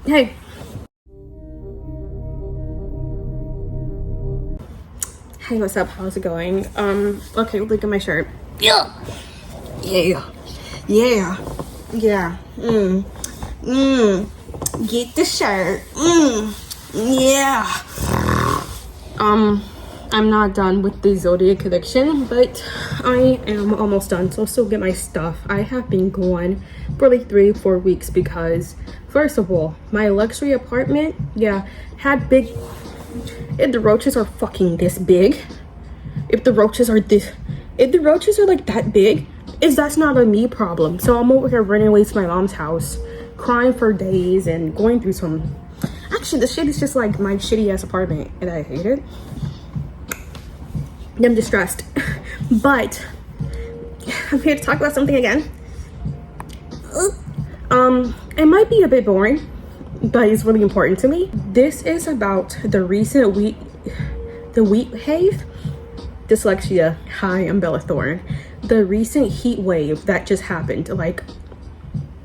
Hey. Hey, what's up? How's it going? Okay, look at my shirt. Yeah. Yeah. Yeah. Yeah. Get the shirt. Yeah. I'm not done with the Zodiac collection, but I am almost done, so I'll still get my stuff. I have been gone for like 3-4 weeks because, first of all, my luxury apartment, had big... If the roaches are fucking this big, if the roaches are like that big, that's not a me problem. So I'm over here running away to my mom's house, crying for days and going through some... Actually, the shit is just like my shitty ass apartment, and I hate it. I'm distressed. But I'm here to talk about something again. It might be a bit boring, but it's really important to me. This is about the recent wheat wave. Dyslexia. Hi, I'm Bella Thorne. The recent heat wave that just happened. Like,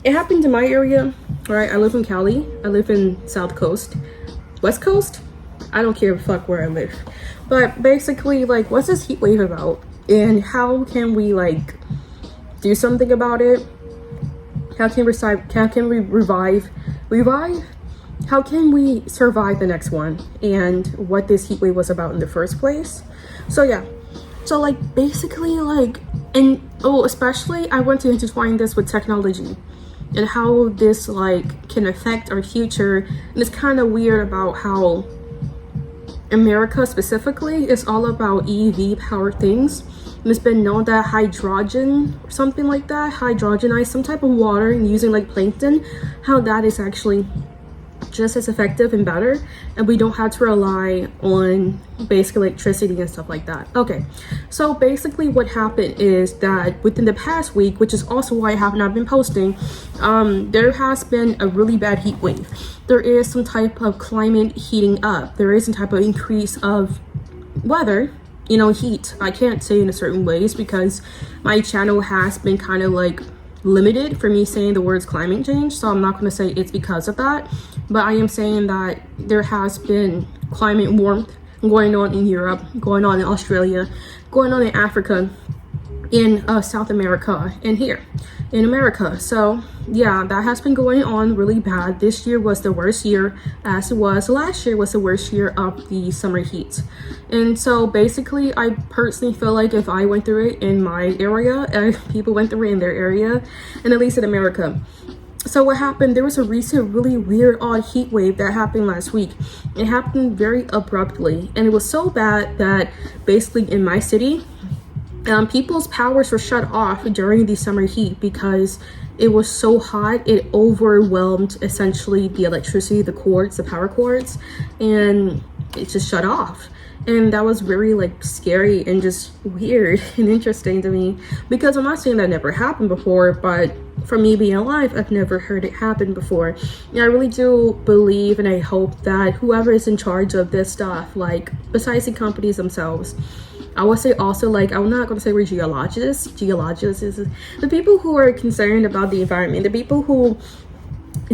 it happened in my area, right? I live in Cali. I live in South Coast. West Coast? I don't care fuck where I live. But basically, like, what's this heat wave about? And how can we, like, do something about it? How can we how can we survive the next one? And what this heat wave was about in the first place? So yeah, so like basically like, and especially I want to intertwine this with technology and how this like can affect our future. And it's kind of weird about how America specifically is all about EV powered things. And it's been known that hydrogen or something like that, hydrogenized some type of water and using like plankton, how that is actually just as effective and better, and we don't have to rely on basic electricity and stuff like that. Okay, so basically what happened is that within the past week, which is also why I have not been posting, there has been a really bad heat wave. There is some type of climate heating up. There is some type of increase of weather, you know, heat. I can't say in a certain ways because my channel has been kind of like limited for me saying the words climate change, so I'm not going to say it's because of that, but I am saying that there has been climate warmth going on in Europe, going on in Australia, going on in Africa, in South America, and here in America. So yeah, that has been going on really bad. This year was the worst year, as it was last year was the worst year of the summer heat. And so basically I personally feel like if I went through it in my area, people went through it in their area, and at least in America. So what happened, there was a recent really weird odd heat wave that happened last week. It happened very abruptly, and it was so bad that basically in my city, people's powers were shut off during the summer heat because it was so hot. It overwhelmed essentially the electricity, the cords, the power cords, and it just shut off. And that was very like scary and just weird and interesting to me, because I'm not saying that never happened before, but for me being alive, I've never heard it happen before. And I really do believe and I hope that whoever is in charge of this stuff, like besides the companies themselves, I would say also, like, I'm not going to say we're geologists. Geologists is the people who are concerned about the environment, the people who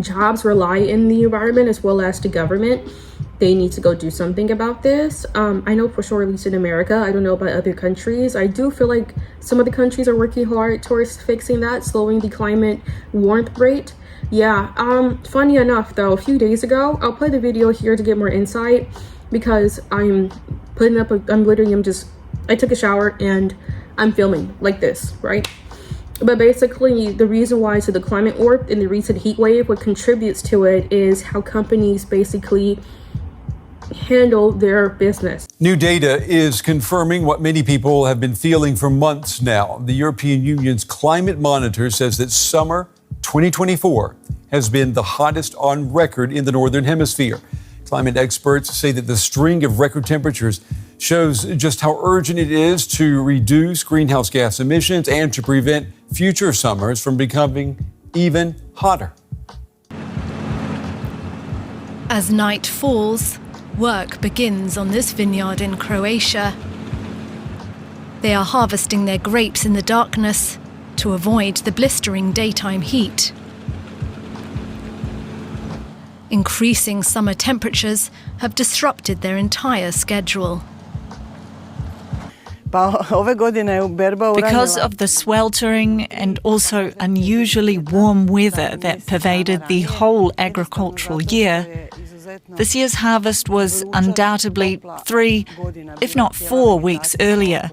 jobs rely in the environment as well as the government. They need to go do something about this. I know for sure, at least in America, I don't know about other countries. I do feel like some of the countries are working hard towards fixing that, slowing the climate warmth rate. Yeah, funny enough though, a few days ago, I'll play the video here to get more insight, because I'm I took a shower and I'm filming like this, right? But basically the reason why the climate warp and the recent heat wave, what contributes to it is how companies basically handle their business. New data is confirming what many people have been feeling for months now. The European Union's climate monitor says that summer 2024 has been the hottest on record in the Northern Hemisphere. Climate experts say that the string of record temperatures shows just how urgent it is to reduce greenhouse gas emissions and to prevent future summers from becoming even hotter. As night falls, work begins on this vineyard in Croatia. They are harvesting their grapes in the darkness to avoid the blistering daytime heat. Increasing summer temperatures have disrupted their entire schedule. Because of the sweltering and also unusually warm weather that pervaded the whole agricultural year, this year's harvest was undoubtedly 3, if not 4 weeks earlier.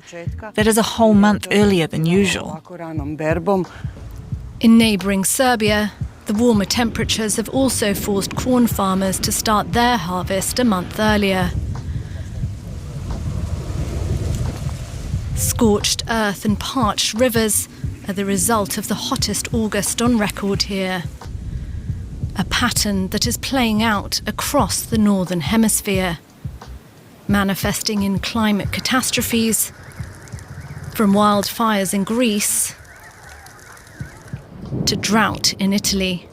That is a whole month earlier than usual. In neighbouring Serbia, the warmer temperatures have also forced corn farmers to start their harvest a month earlier. Scorched earth and parched rivers are the result of the hottest August on record here. A pattern that is playing out across the Northern Hemisphere, manifesting in climate catastrophes, from wildfires in Greece to drought in Italy.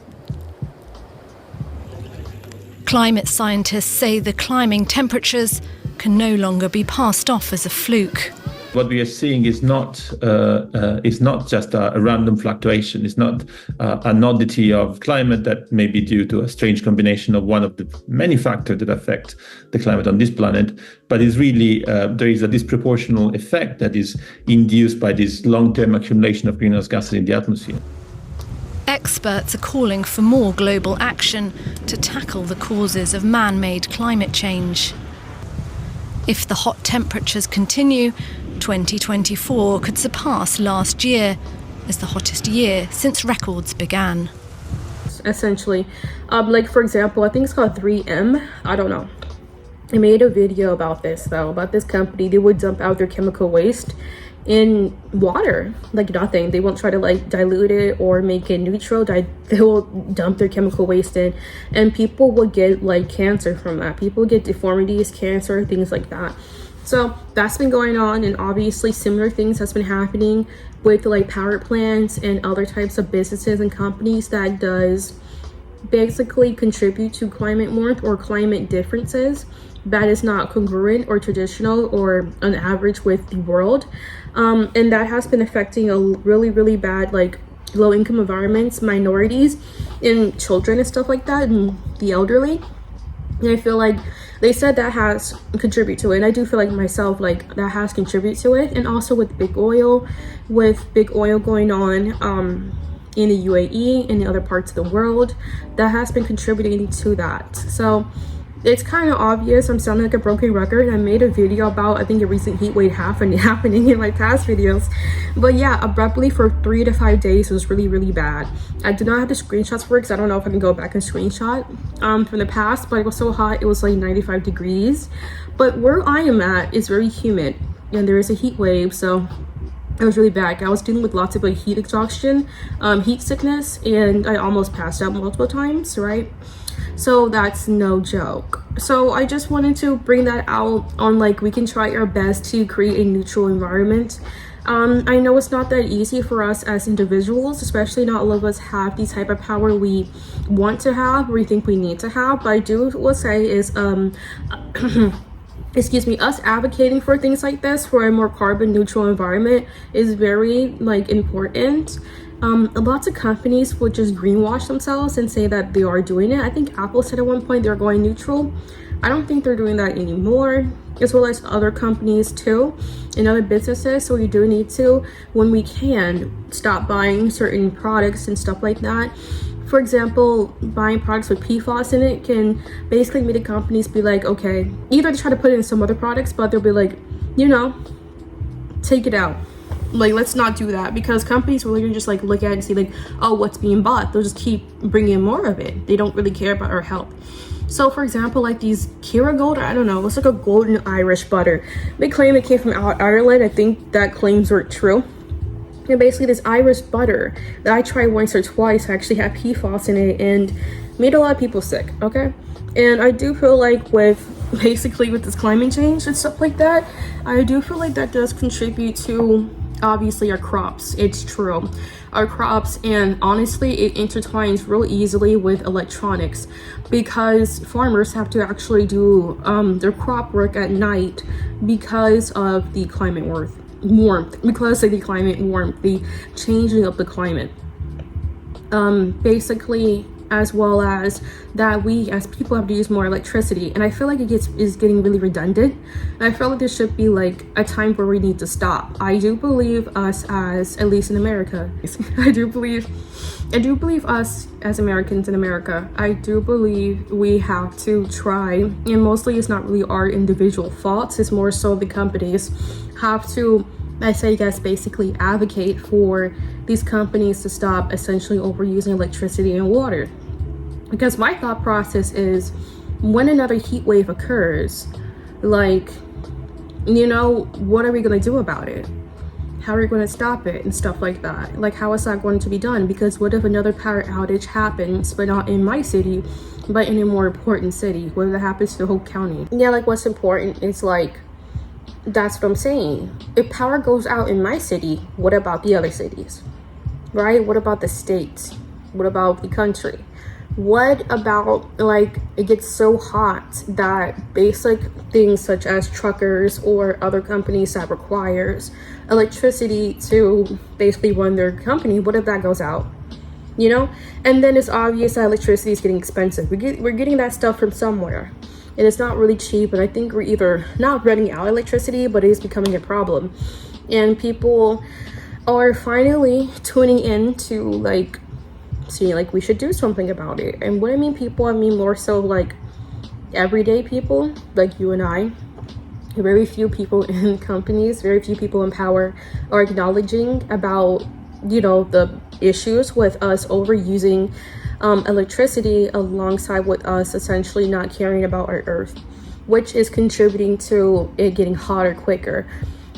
Climate scientists say the climbing temperatures can no longer be passed off as a fluke. What we are seeing is not just a random fluctuation. It's not an oddity of climate that may be due to a strange combination of one of the many factors that affect the climate on this planet, but it's really there is a disproportional effect that is induced by this long-term accumulation of greenhouse gases in the atmosphere. Experts are calling for more global action to tackle the causes of man-made climate change. If the hot temperatures continue, 2024 could surpass last year as the hottest year since records began. Essentially, like for example, I think it's called 3M. I don't know. I made a video about this though, about this company. They would dump out their chemical waste in water like nothing. They won't try to like dilute it or make it neutral. They will dump their chemical waste in, and people will get like cancer from that. People get deformities, cancer, things like that. So that's been going on, and obviously similar things has been happening with like power plants and other types of businesses and companies that does basically contribute to climate warmth or climate differences that is not congruent or traditional or on average with the world. And that has been affecting a really bad like low-income environments, minorities, and children and stuff like that, and the elderly. And I feel like they said that has contributed to it, and I do feel like myself like that has contributed to it. And also with big oil going on in the UAE and the other parts of the world, that has been contributing to that. So it's kind of obvious. I'm sounding like a broken record. I made a video about, I think, a recent heat wave happening in my past videos. But yeah, abruptly for 3 to 5 days was really bad. I do not have the screenshots for it because I don't know if I can go back and screenshot from the past, but it was so hot. It was like 95 degrees. But where I am at is very humid, and there is a heat wave, so it was really bad. I was dealing with lots of like heat exhaustion, heat sickness, and I almost passed out multiple times, right? So that's no joke. So I just wanted to bring that out on like we can try our best to create a neutral environment. I know it's not that easy for us as individuals, especially not all of us have the type of power we want to have or we think we need to have. But I will say is excuse me, us advocating for things like this, for a more carbon neutral environment, is very like important. Lots of companies would just greenwash themselves and say that they are doing it. I think Apple said at one point they're going neutral. I don't think they're doing that anymore, as well as other companies too and other businesses. So we do need to, when we can, stop buying certain products and stuff like that. For example, buying products with PFAS in it can basically make the companies be like, okay, either they try to put it in some other products, but they'll be like, you know, take it out. Like, let's not do that, because companies will really just like look at it and see like, oh, what's being bought. They'll just keep bringing more of it. They don't really care about our health. So for example, like these Kira Gold, I don't know, it's like a golden Irish butter. They claim it came from Ireland. I think that claims were true. And basically this Irish butter that I tried once or twice actually had PFAS in it and made a lot of people sick, okay? And I do feel like with this climate change and stuff like that, I do feel like that does contribute to obviously our crops. It's true, our crops, and honestly it intertwines real easily with electronics, because farmers have to actually do their crop work at night because of the climate warmth, the changing of the climate. Basically as well as that we as people have to use more electricity. And I feel like is getting really redundant. And I feel like there should be like a time where we need to stop. I do believe us as, at least in America, I do believe us as Americans in America, I do believe we have to try, and mostly it's not really our individual faults, it's more so the companies have to, I say, guess, basically advocate for these companies to stop essentially overusing electricity and water. Because my thought process is, when another heat wave occurs, like, you know, what are we going to do about it? How are we going to stop it and stuff like that? Like, how is that going to be done? Because what if another power outage happens, but not in my city, but in a more important city? What if that happens to the whole county? Yeah, like, what's important is like, that's what I'm saying. If power goes out in my city, what about the other cities, right? What about the states? What about the country? What about, like, it gets so hot that basic things such as truckers or other companies that requires electricity to basically run their company, what if that goes out? You know? And then it's obvious that electricity is getting expensive. We're getting that stuff from somewhere. And it's not really cheap, and I think we're either not running out of electricity, but it is becoming a problem. And people are finally tuning in to, like, see, like, we should do something about it. And what I mean people, I mean more so like everyday people like you and I. Very few people in companies, very few people in power are acknowledging about, you know, the issues with us overusing electricity alongside with us essentially not caring about our earth, which is contributing to it getting hotter quicker.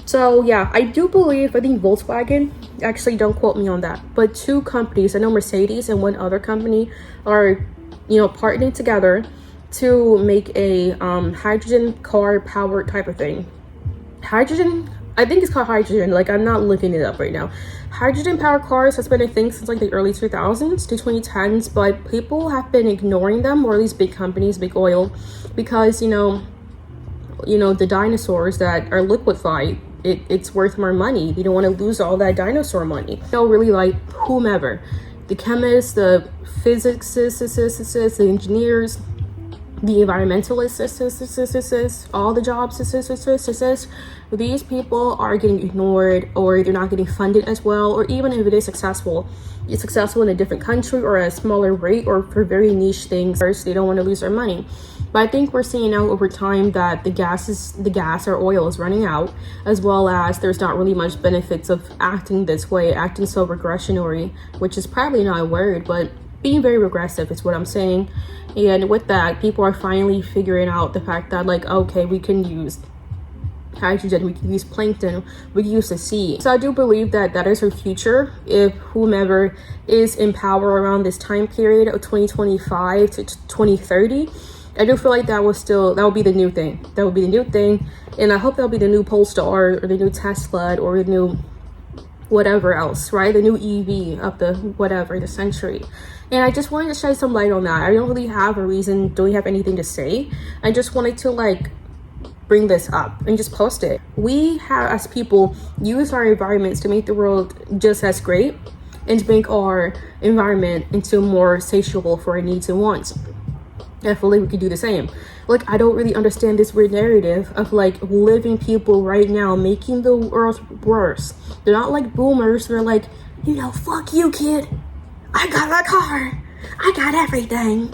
So yeah, I do believe, I think Volkswagen, actually don't quote me on that, but two companies, I know Mercedes and one other company are, you know, partnering together to make a hydrogen car powered type of thing. Hydrogen, I think it's called hydrogen, like, I'm not looking it up right now. Hydrogen powered cars has been a thing since like the early 2000s to 2010s, but people have been ignoring them, or at least big companies, big oil, because you know the dinosaurs that are liquefied, it's worth more money. You don't want to lose all that dinosaur money. So really, like, whomever, the chemists, the physicists, the engineers, the environmentalists, all the jobs, these people are getting ignored, or they're not getting funded as well, or even if it is successful, it's successful in a different country or at a smaller rate or for very niche things. First, they don't want to lose their money. But I think we're seeing now over time that the gas or oil is running out, as well as there's not really much benefits of acting this way, acting so regressionary, which is probably not a word, but being very regressive is what I'm saying. And with that, people are finally figuring out the fact that, like, okay, we can use hydrogen, we can use plankton, we can use the sea. So I do believe that that is our future if whomever is in power around this time period of 2025 to 2030. I do feel like that will be the new thing. That will be the new thing. And I hope that'll be the new Polestar or the new Tesla or the new whatever else, right? The new EV of the century. And I just wanted to shed some light on that. I don't really have a reason, don't really have anything to say. I just wanted to, like, bring this up and just post it. We have, as people, use our environments to make the world just as great and to make our environment into more satiable for our needs and wants. I feel like we could do the same. Like, I don't really understand this weird narrative of, like, living people right now making the world worse. They're not like boomers. They're like, you know, fuck you, kid. I got a car. I got everything.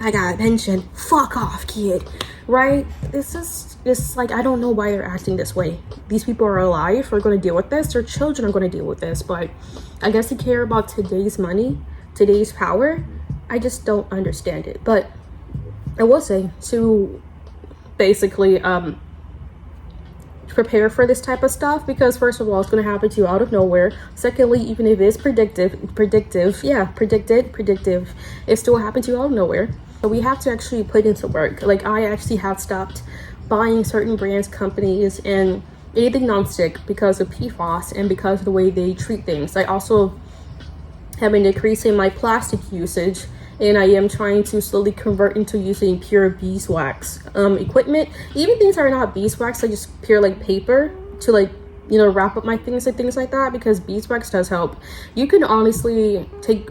I got a pension. Fuck off, kid. Right? It's like, I don't know why they're acting this way. These people are alive. We're going to deal with this. Their children are going to deal with this. But I guess they care about today's money, today's power. I just don't understand it. But I will say to basically prepare for this type of stuff, because first of all, it's going to happen to you out of nowhere. Secondly, even if it is predicted, it still happens to you out of nowhere. So we have to actually put into work. Like, I actually have stopped buying certain brands, companies, and anything nonstick because of PFAS and because of the way they treat things. I also have been decreasing my plastic usage, and I am trying to slowly convert into using pure beeswax equipment. Even things that are not beeswax, like just pure, like, paper to, like, you know, wrap up my things and things like that, because beeswax does help. You can honestly take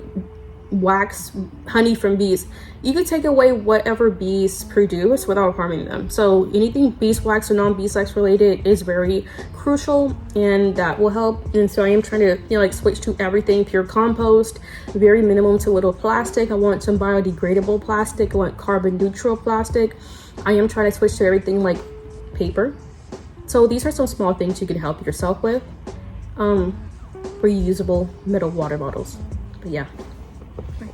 wax honey from bees, you could take away whatever bees produce without harming them. So anything beeswax or non-beeswax related is very crucial, and that will help. And so I am trying to, like switch to everything pure compost, very minimum to little plastic. I want some biodegradable plastic. I want carbon neutral plastic. I am trying to switch to everything like paper. So these are some small things you can help yourself with. Reusable metal water bottles. But yeah. Right.